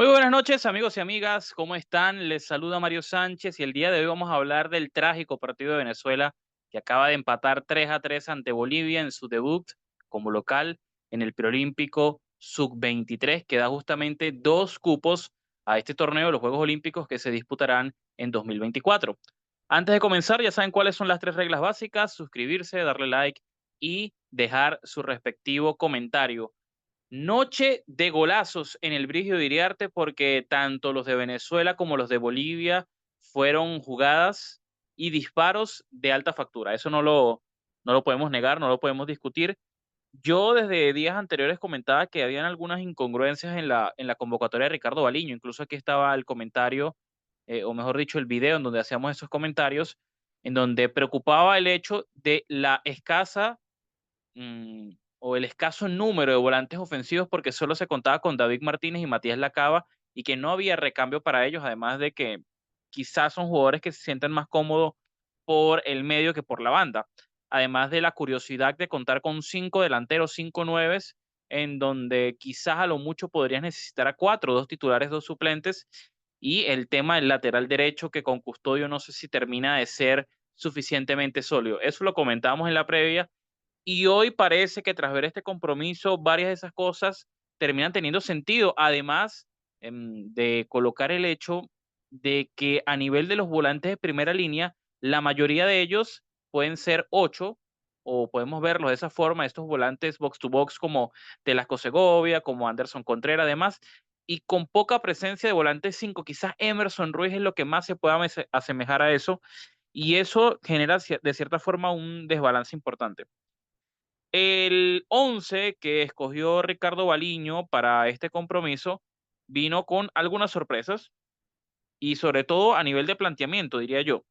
Muy buenas noches, amigos y amigas. ¿Cómo están? Les saluda Mario Sánchez y el día de hoy vamos a hablar del trágico partido de Venezuela que acaba de empatar 3-3 ante Bolivia en su debut como local en el preolímpico sub-23, que da justamente dos cupos a este torneo de los Juegos Olímpicos que se disputarán en 2024. Antes de comenzar, ya saben cuáles son las tres reglas básicas: suscribirse, darle like y dejar su respectivo comentario. Noche de golazos en el Brigio de Iriarte porque tanto los de Venezuela como los de Bolivia fueron jugadas y disparos de alta factura. Eso no lo podemos negar, no lo podemos discutir. Yo desde días anteriores comentaba que habían algunas incongruencias en la convocatoria de Ricardo Baliño. Incluso aquí estaba el comentario, o mejor dicho, el video en donde hacíamos esos comentarios, en donde preocupaba el hecho de la escasa mm, o el escaso número de volantes ofensivos porque solo se contaba con David Martínez y Matías Lacaba y que no había recambio para ellos, además de que quizás son jugadores que se sienten más cómodos por el medio que por la banda. Además de la curiosidad de contar con cinco delanteros, cinco nueves, en donde quizás a lo mucho podrías necesitar a cuatro, dos titulares, dos suplentes, y el tema del lateral derecho que con Custodio no sé si termina de ser suficientemente sólido. Eso lo comentábamos en la previa y hoy parece que tras ver este compromiso, varias de esas cosas terminan teniendo sentido, además de colocar el hecho de que a nivel de los volantes de primera línea, la mayoría de ellos pueden ser ocho, o podemos verlos de esa forma, estos volantes box to box como Telasco Segovia, como Anderson Contreras, además, y con poca presencia de volantes cinco, quizás Emerson Ruiz es lo que más se pueda asemejar a eso, y eso genera de cierta forma un desbalance importante. El 11 que escogió Ricardo Baliño para este compromiso vino con algunas sorpresas y sobre todo a nivel de planteamiento, diría yo.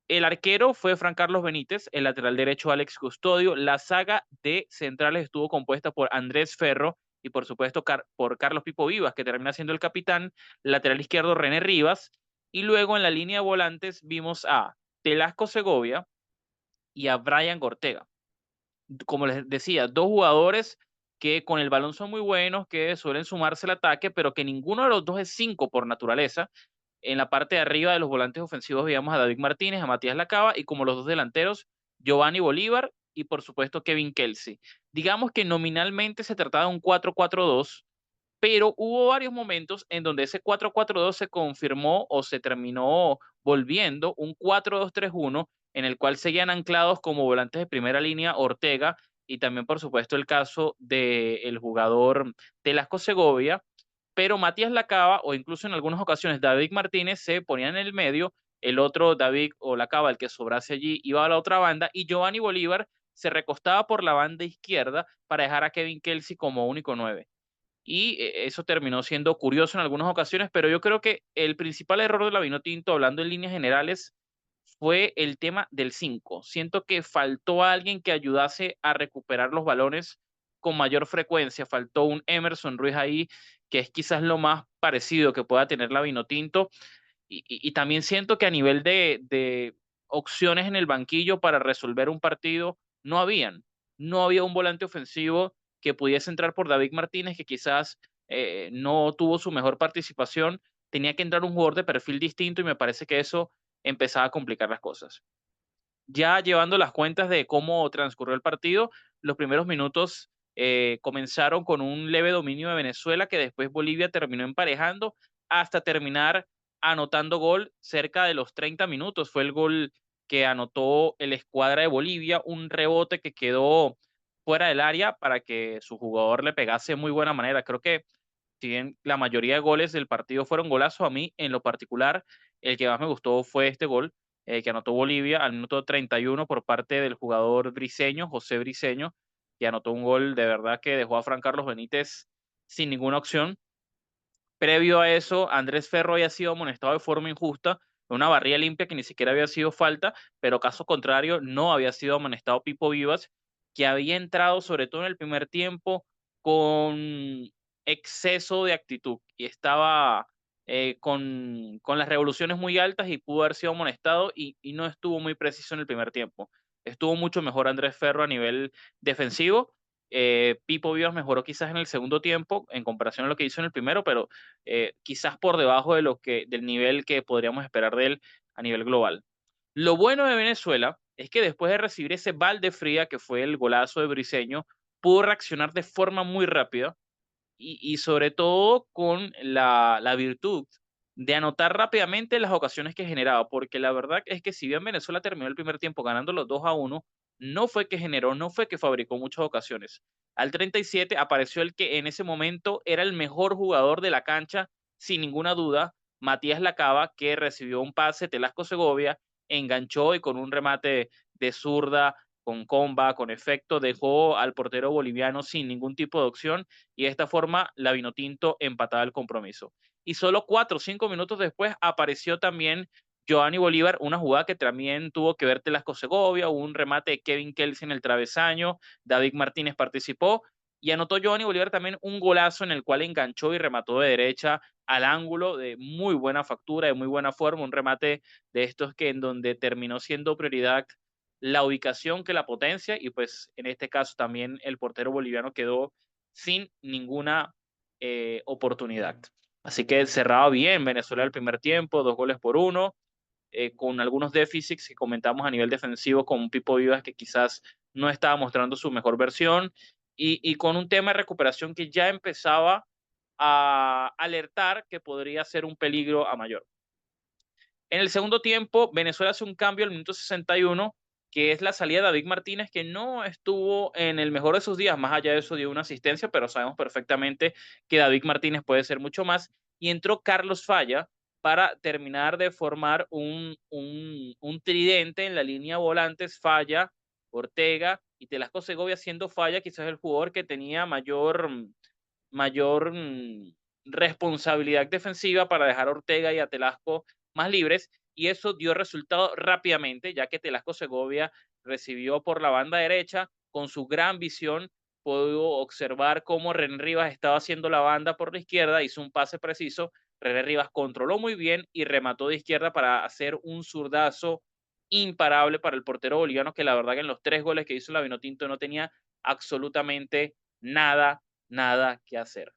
El arquero fue Fran Carlos Benítez, el lateral derecho Alex Custodio, la saga de centrales estuvo compuesta por Andrés Ferro y por supuesto por Carlos Pipo Vivas, que termina siendo el capitán, lateral izquierdo René Rivas, y luego en la línea de volantes vimos a Telasco Segovia y a Brian Ortega. Como les decía, dos jugadores que con el balón son muy buenos, que suelen sumarse al ataque, pero que ninguno de los dos es cinco por naturaleza. En la parte de arriba de los volantes ofensivos veíamos a David Martínez, a Matías Lacaba y como los dos delanteros, Giovanni Bolívar y por supuesto Kevin Kelsey. Digamos que nominalmente se trataba de un 4-4-2, pero hubo varios momentos en donde ese 4-4-2 se confirmó o se terminó volviendo un 4-2-3-1 en el cual seguían anclados como volantes de primera línea Ortega y también, por supuesto, el caso del jugador Telasco Segovia, pero Matías Lacaba o incluso en algunas ocasiones David Martínez se ponía en el medio, el otro David o Lacaba, el que sobrase allí, iba a la otra banda y Giovanni Bolívar se recostaba por la banda izquierda para dejar a Kevin Kelsey como único nueve y eso terminó siendo curioso en algunas ocasiones, pero yo creo que el principal error de la Vinotinto, hablando en líneas generales, fue el tema del 5. Siento que faltó alguien que ayudase a recuperar los balones con mayor frecuencia, faltó un Emerson Ruiz ahí, que es quizás lo más parecido que pueda tener la Vinotinto, y también siento que a nivel de opciones en el banquillo para resolver un partido, no había un volante ofensivo que pudiese entrar por David Martínez, que quizás no tuvo su mejor participación, tenía que entrar un jugador de perfil distinto y me parece que eso empezaba a complicar las cosas. Ya llevando las cuentas de cómo transcurrió el partido, los primeros minutos comenzaron con un leve dominio de Venezuela que después Bolivia terminó emparejando hasta terminar anotando gol cerca de los 30 minutos. Fue el gol que anotó el escuadra de Bolivia, un rebote que quedó fuera del área para que su jugador le pegase de muy buena manera. Creo que si bien la mayoría de goles del partido fueron golazos, a mí en lo particular el que más me gustó fue este gol que anotó Bolivia al minuto 31 por parte del jugador briseño, José Briseño, que anotó un gol de verdad que dejó a Fran Carlos Benítez sin ninguna opción. Previo a eso, Andrés Ferro había sido amonestado de forma injusta, una barrilla limpia que ni siquiera había sido falta, pero caso contrario, no había sido amonestado Pipo Vivas, que había entrado sobre todo en el primer tiempo con exceso de actitud y estaba con las revoluciones muy altas y pudo haber sido amonestado y no estuvo muy preciso en el primer tiempo. Estuvo mucho mejor Andrés Ferro a nivel defensivo Pipo Vivas mejoró quizás en el segundo tiempo en comparación a lo que hizo en el primero, pero quizás por debajo de del nivel que podríamos esperar de él a nivel global. Lo bueno de Venezuela es que después de recibir ese balde fría que fue el golazo de Briseño, pudo reaccionar de forma muy rápida y sobre todo con la virtud de anotar rápidamente las ocasiones que generaba, porque la verdad es que si bien Venezuela terminó el primer tiempo ganando los 2-1, no fue que generó, no fue que fabricó muchas ocasiones. Al 37 apareció el que en ese momento era el mejor jugador de la cancha, sin ninguna duda, Matías Lacaba, que recibió un pase, Telasco Segovia, enganchó y con un remate de zurda, con comba, con efecto, dejó al portero boliviano sin ningún tipo de opción y de esta forma la Vinotinto empataba el compromiso. Y solo 4 o 5 minutos después apareció también Giovanni Bolívar, una jugada que también tuvo que ver Telasco Segovia, hubo un remate de Kevin Kelsey en el travesaño, David Martínez participó y anotó Giovanni Bolívar también un golazo en el cual enganchó y remató de derecha al ángulo de muy buena factura, de muy buena forma, un remate de estos que en donde terminó siendo prioridad la ubicación que la potencia y pues en este caso también el portero boliviano quedó sin ninguna oportunidad. Así que cerraba bien Venezuela el primer tiempo, 2 goles por 1, con algunos déficits que comentamos a nivel defensivo, con un Pipo Vivas que quizás no estaba mostrando su mejor versión y con un tema de recuperación que ya empezaba a alertar que podría ser un peligro a mayor. En el segundo tiempo, Venezuela hace un cambio al minuto 61, que es la salida de David Martínez, que no estuvo en el mejor de sus días, más allá de eso dio una asistencia, pero sabemos perfectamente que David Martínez puede ser mucho más, y entró Carlos Falla para terminar de formar un tridente en la línea volantes, Falla, Ortega y Telasco Segovia, siendo Falla quizás el jugador que tenía mayor responsabilidad defensiva para dejar a Ortega y a Telasco más libres y eso dio resultado rápidamente, ya que Telasco Segovia recibió por la banda derecha con su gran visión, pudo observar cómo René Rivas estaba haciendo la banda por la izquierda, hizo un pase preciso, René Rivas controló muy bien y remató de izquierda para hacer un zurdazo imparable para el portero boliviano, que la verdad que en los 3 goles que hizo la Vinotinto no tenía absolutamente nada que hacer.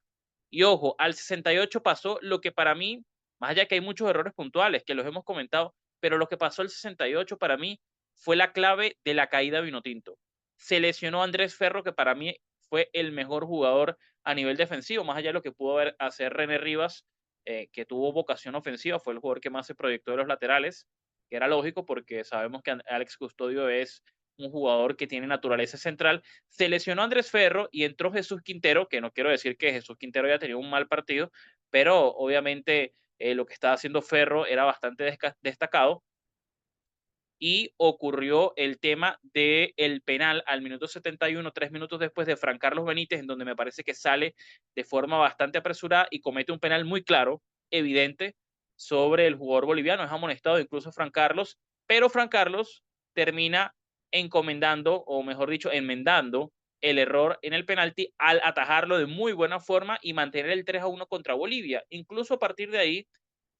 Y ojo, al 68 pasó lo que para mí, más allá que hay muchos errores puntuales que los hemos comentado, pero lo que pasó al 68 para mí fue la clave de la caída de Vinotinto. Se lesionó Andrés Ferro, que para mí fue el mejor jugador a nivel defensivo, más allá de lo que pudo hacer René Rivas, que tuvo vocación ofensiva, fue el jugador que más se proyectó de los laterales, que era lógico porque sabemos que Alex Custodio es un jugador que tiene naturaleza central. Se lesionó Andrés Ferro y entró Jesús Quintero, que no quiero decir que Jesús Quintero haya tenido un mal partido, pero obviamente lo que estaba haciendo Ferro era bastante destacado. Y ocurrió el tema del penal al minuto 71, 3 minutos después de Fran Carlos Benítez, en donde me parece que sale de forma bastante apresurada y comete un penal muy claro, evidente, sobre el jugador boliviano. Es amonestado incluso Fran Carlos, pero Fran Carlos termina encomendando, o mejor dicho, enmendando el error en el penalti al atajarlo de muy buena forma y mantener el 3-1 contra Bolivia. Incluso a partir de ahí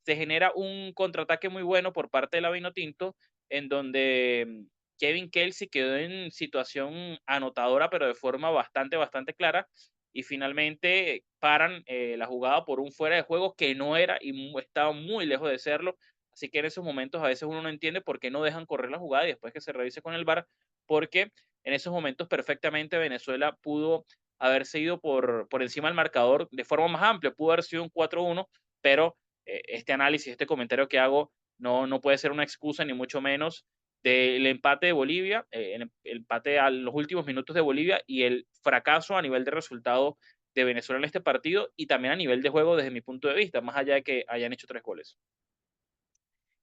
se genera un contraataque muy bueno por parte de la Vinotinto, en donde Kevin Kelsey quedó en situación anotadora, pero de forma bastante clara, y finalmente paran la jugada por un fuera de juego que no era y estaba muy lejos de serlo. Así que en esos momentos a veces uno no entiende por qué no dejan correr la jugada y después que se revise con el VAR, porque en esos momentos perfectamente Venezuela pudo haberse ido por encima del marcador de forma más amplia, pudo haber sido un 4-1, pero este análisis, este comentario que hago no puede ser una excusa ni mucho menos del empate de Bolivia, el empate a los últimos minutos de Bolivia y el fracaso a nivel de resultado de Venezuela en este partido y también a nivel de juego desde mi punto de vista, más allá de que hayan hecho 3 goles.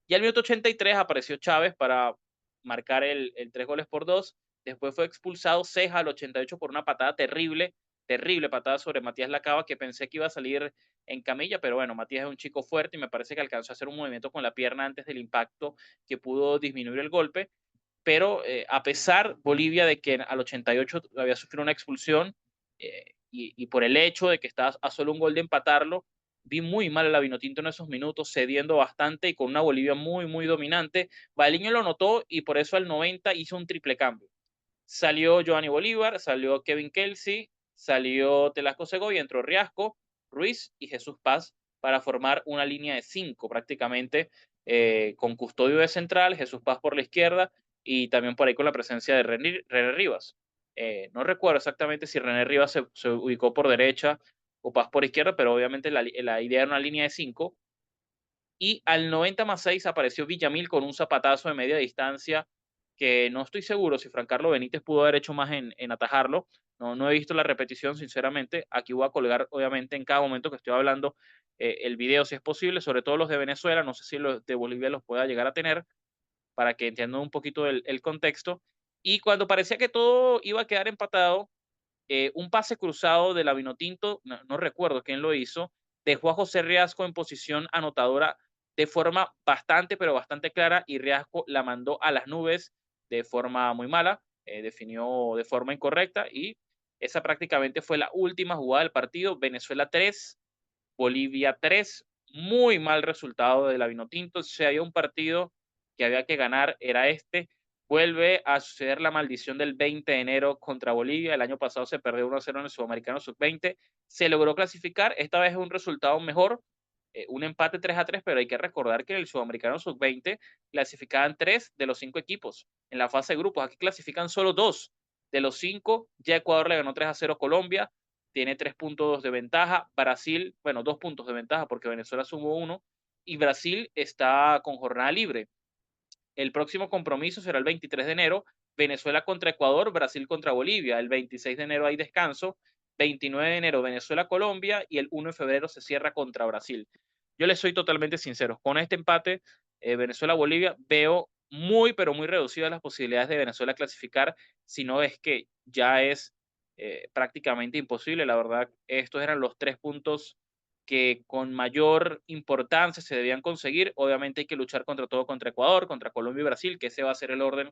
Y al minuto 83 apareció Chávez para marcar el 3 goles por 2. Después fue expulsado Ceja al 88 por una patada terrible patada sobre Matías Lacaba, que pensé que iba a salir en camilla, pero bueno, Matías es un chico fuerte y me parece que alcanzó a hacer un movimiento con la pierna antes del impacto que pudo disminuir el golpe. Pero a pesar Bolivia de que al 88 había sufrido una expulsión y por el hecho de que está a solo un gol de empatarlo, vi muy mal a la Vinotinto en esos minutos, cediendo bastante y con una Bolivia muy dominante. Baliño lo notó y por eso al 90 hizo un triple cambio. Salió Giovanni Bolívar, salió Kevin Kelsey, salió Telasco Segovia, entró Riasco, Ruiz y Jesús Paz para formar una línea de 5 prácticamente, con Custodio de central, Jesús Paz por la izquierda y también por ahí con la presencia de René Rivas. No recuerdo exactamente si René Rivas se ubicó por derecha o Paz por izquierda, pero obviamente la idea era una línea de 5. Y al 90+6 apareció Villamil con un zapatazo de media distancia que no estoy seguro si Francarlo Benítez pudo haber hecho más en atajarlo. No he visto la repetición, sinceramente. Aquí voy a colgar, obviamente, en cada momento que estoy hablando el video, si es posible, sobre todo los de Venezuela. No sé si los de Bolivia los pueda llegar a tener para que entiendan un poquito el contexto. Y cuando parecía que todo iba a quedar empatado, un pase cruzado de la Vinotinto, no recuerdo quién lo hizo, dejó a José Riasco en posición anotadora de forma bastante, pero bastante clara, y Riasco la mandó a las nubes de forma muy mala, definió de forma incorrecta, y esa prácticamente fue la última jugada del partido. Venezuela 3, Bolivia 3, muy mal resultado de la Vinotinto. Si había un partido que había que ganar, era este. Vuelve a suceder la maldición del 20 de enero contra Bolivia. El año pasado se perdió 1-0 en el Sudamericano Sub-20. Se logró clasificar. Esta vez es un resultado mejor, un empate 3-3, pero hay que recordar que en el Sudamericano Sub-20 clasificaban 3 de los 5 equipos. En la fase de grupos, aquí clasifican solo 2 de los 5. Ya Ecuador le ganó 3-0 a Colombia, tiene 3 puntos de ventaja. Brasil, bueno, 2 puntos de ventaja porque Venezuela sumó 1 y Brasil está con jornada libre. El próximo compromiso será el 23 de enero, Venezuela contra Ecuador, Brasil contra Bolivia. El 26 de enero hay descanso, 29 de enero Venezuela-Colombia y el 1 de febrero se cierra contra Brasil. Yo les soy totalmente sincero, con este empate Venezuela-Bolivia veo muy, pero muy reducidas las posibilidades de Venezuela clasificar, si no es que ya es prácticamente imposible. La verdad, estos eran los 3 puntos que con mayor importancia se debían conseguir. Obviamente hay que luchar contra todo, contra Ecuador, contra Colombia y Brasil, que ese va a ser el orden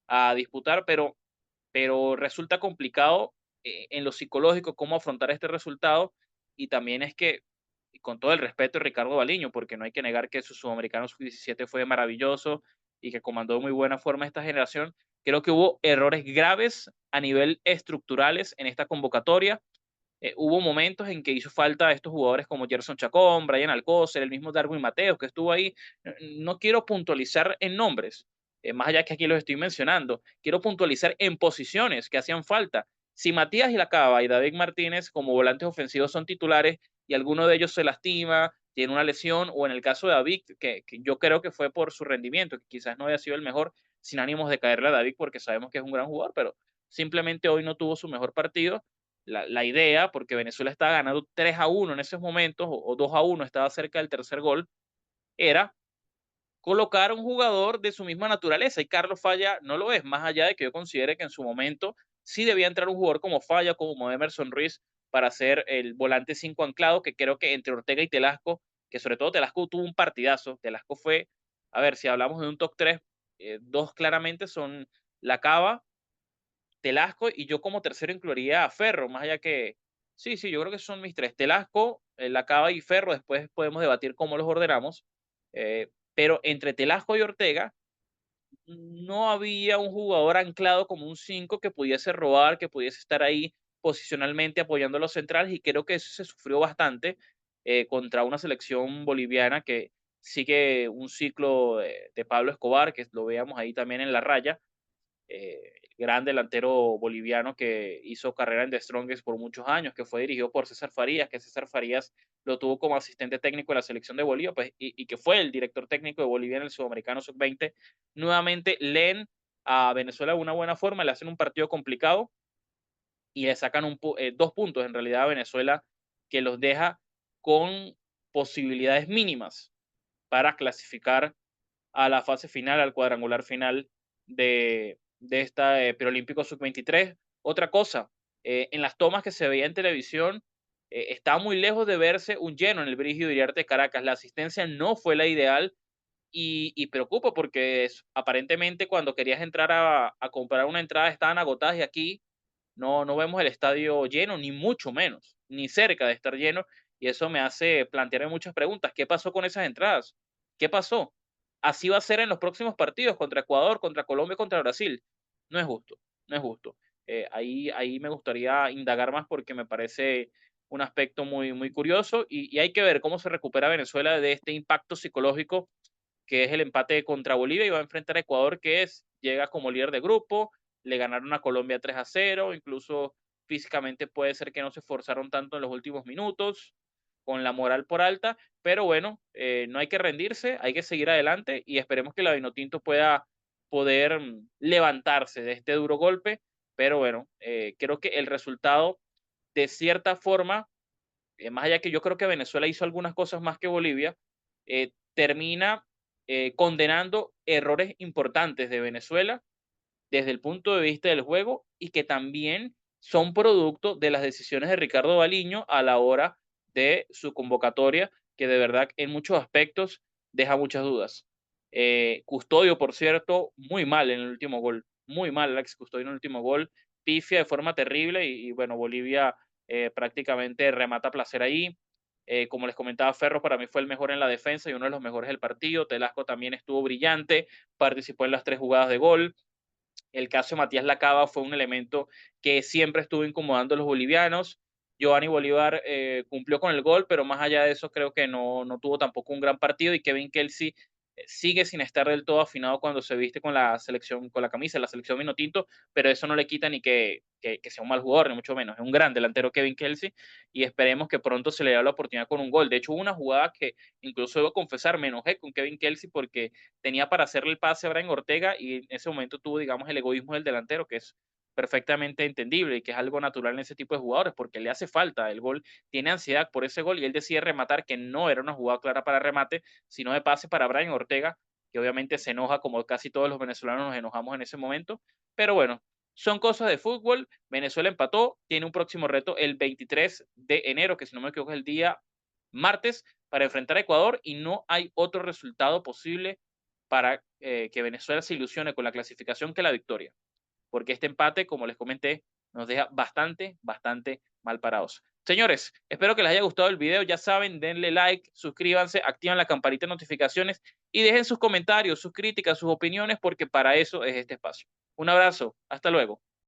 a disputar, pero resulta complicado en lo psicológico cómo afrontar este resultado. Y también es que, y con todo el respeto de Ricardo Baliño, porque no hay que negar que su Sudamericano Sub-17 fue maravilloso y que comandó de muy buena forma esta generación, creo que hubo errores graves a nivel estructurales en esta convocatoria. Hubo momentos en que hizo falta estos jugadores como Gerson Chacón, Brian Alcócer, el mismo Darwin Mateos que estuvo ahí. No quiero puntualizar en nombres, más allá que aquí los estoy mencionando, quiero puntualizar en posiciones que hacían falta. Si Matías y Lacaba y David Martínez como volantes ofensivos son titulares y alguno de ellos se lastima, tiene una lesión, o en el caso de David, que yo creo que fue por su rendimiento, que quizás no haya sido el mejor, sin ánimos de caerle a David porque sabemos que es un gran jugador, pero simplemente hoy no tuvo su mejor partido. La idea, porque Venezuela estaba ganando 3-1 en esos momentos, o 2-1, estaba cerca del tercer gol, era colocar un jugador de su misma naturaleza. Y Carlos Falla no lo es, más allá de que yo considere que en su momento sí debía entrar un jugador como Falla, como Emerson Ruiz, para ser el volante 5 anclado, que creo que entre Ortega y Telasco, que sobre todo Telasco tuvo un partidazo. Telasco fue, a ver, si hablamos de un top 3, dos claramente son La Cava, Telasco, y yo como tercero incluiría a Ferro, más allá que, sí, sí, yo creo que son mis tres, Telasco, Lacaba y Ferro. Después podemos debatir cómo los ordenamos, pero entre Telasco y Ortega no había un jugador anclado como un 5 que pudiese robar, que pudiese estar ahí posicionalmente apoyando a los centrales, y creo que eso se sufrió bastante contra una selección boliviana que sigue un ciclo de Pablo Escobar, que lo veamos ahí también en la raya, gran delantero boliviano que hizo carrera en The Strongest por muchos años, que fue dirigido por César Farías, que César Farías lo tuvo como asistente técnico en la selección de Bolivia, pues, y que fue el director técnico de Bolivia en el Sudamericano Sub-20. Nuevamente leen a Venezuela de una buena forma, le hacen un partido complicado y le sacan 2 puntos en realidad a Venezuela, que los deja con posibilidades mínimas para clasificar a la fase final, al cuadrangular final de esta preolímpico sub-23. Otra cosa, en las tomas que se veía en televisión, está muy lejos de verse un lleno en el Brígido Iriarte de Caracas. La asistencia no fue la ideal y preocupa porque aparentemente cuando querías entrar a comprar una entrada estaban agotadas, y aquí no vemos el estadio lleno, ni mucho menos, ni cerca de estar lleno, y eso me hace plantearme muchas preguntas. ¿Qué pasó con esas entradas? ¿Qué pasó? Así va a ser en los próximos partidos contra Ecuador, contra Colombia, contra Brasil. No es justo. no es justo. Ahí me gustaría indagar más porque me parece un aspecto muy curioso y hay que ver cómo se recupera Venezuela de este impacto psicológico que es el empate contra Bolivia y va a enfrentar a Ecuador, llega como líder de grupo, le ganaron a Colombia 3-0, incluso físicamente puede ser que no se esforzaron tanto en los últimos minutos, con la moral por alta, pero bueno, no hay que rendirse, hay que seguir adelante y esperemos que la Vinotinto pueda poder levantarse de este duro golpe, pero bueno, creo que el resultado, de cierta forma, más allá que yo creo que Venezuela hizo algunas cosas más que Bolivia, termina condenando errores importantes de Venezuela desde el punto de vista del juego y que también son producto de las decisiones de Ricardo Baliño a la hora de su convocatoria, que de verdad en muchos aspectos deja muchas dudas. Custodio, por cierto, muy mal en el último gol, muy mal Alex Custodio en el último gol, pifia de forma terrible y bueno, Bolivia prácticamente remata a placer ahí. Como les comentaba, Ferro para mí fue el mejor en la defensa y uno de los mejores del partido. Telasco también estuvo brillante, participó en las 3 jugadas de gol. El caso de Matías Lacaba fue un elemento que siempre estuvo incomodando a los bolivianos. Giovanni Bolívar cumplió con el gol, pero más allá de eso creo que no tuvo tampoco un gran partido y Kevin Kelsey sigue sin estar del todo afinado cuando se viste con la selección, con la camisa de la selección Vinotinto, pero eso no le quita ni que sea un mal jugador, ni mucho menos. Es un gran delantero Kevin Kelsey y esperemos que pronto se le dé la oportunidad con un gol. De hecho, hubo una jugada que incluso debo confesar, me enojé con Kevin Kelsey porque tenía para hacerle el pase a Brian Ortega y en ese momento tuvo, digamos, el egoísmo del delantero, que es perfectamente entendible y que es algo natural en ese tipo de jugadores, porque le hace falta el gol, tiene ansiedad por ese gol y él decide rematar, que no era una jugada clara para remate, sino de pase para Brian Ortega, que obviamente se enoja como casi todos los venezolanos nos enojamos en ese momento, pero bueno, son cosas de fútbol. Venezuela empató, tiene un próximo reto el 23 de enero, que si no me equivoco es el día martes, para enfrentar a Ecuador y no hay otro resultado posible para que Venezuela se ilusione con la clasificación que la victoria, porque este empate, como les comenté, nos deja bastante mal parados. Señores, espero que les haya gustado el video. Ya saben, denle like, suscríbanse, activan la campanita de notificaciones y dejen sus comentarios, sus críticas, sus opiniones, porque para eso es este espacio. Un abrazo, hasta luego.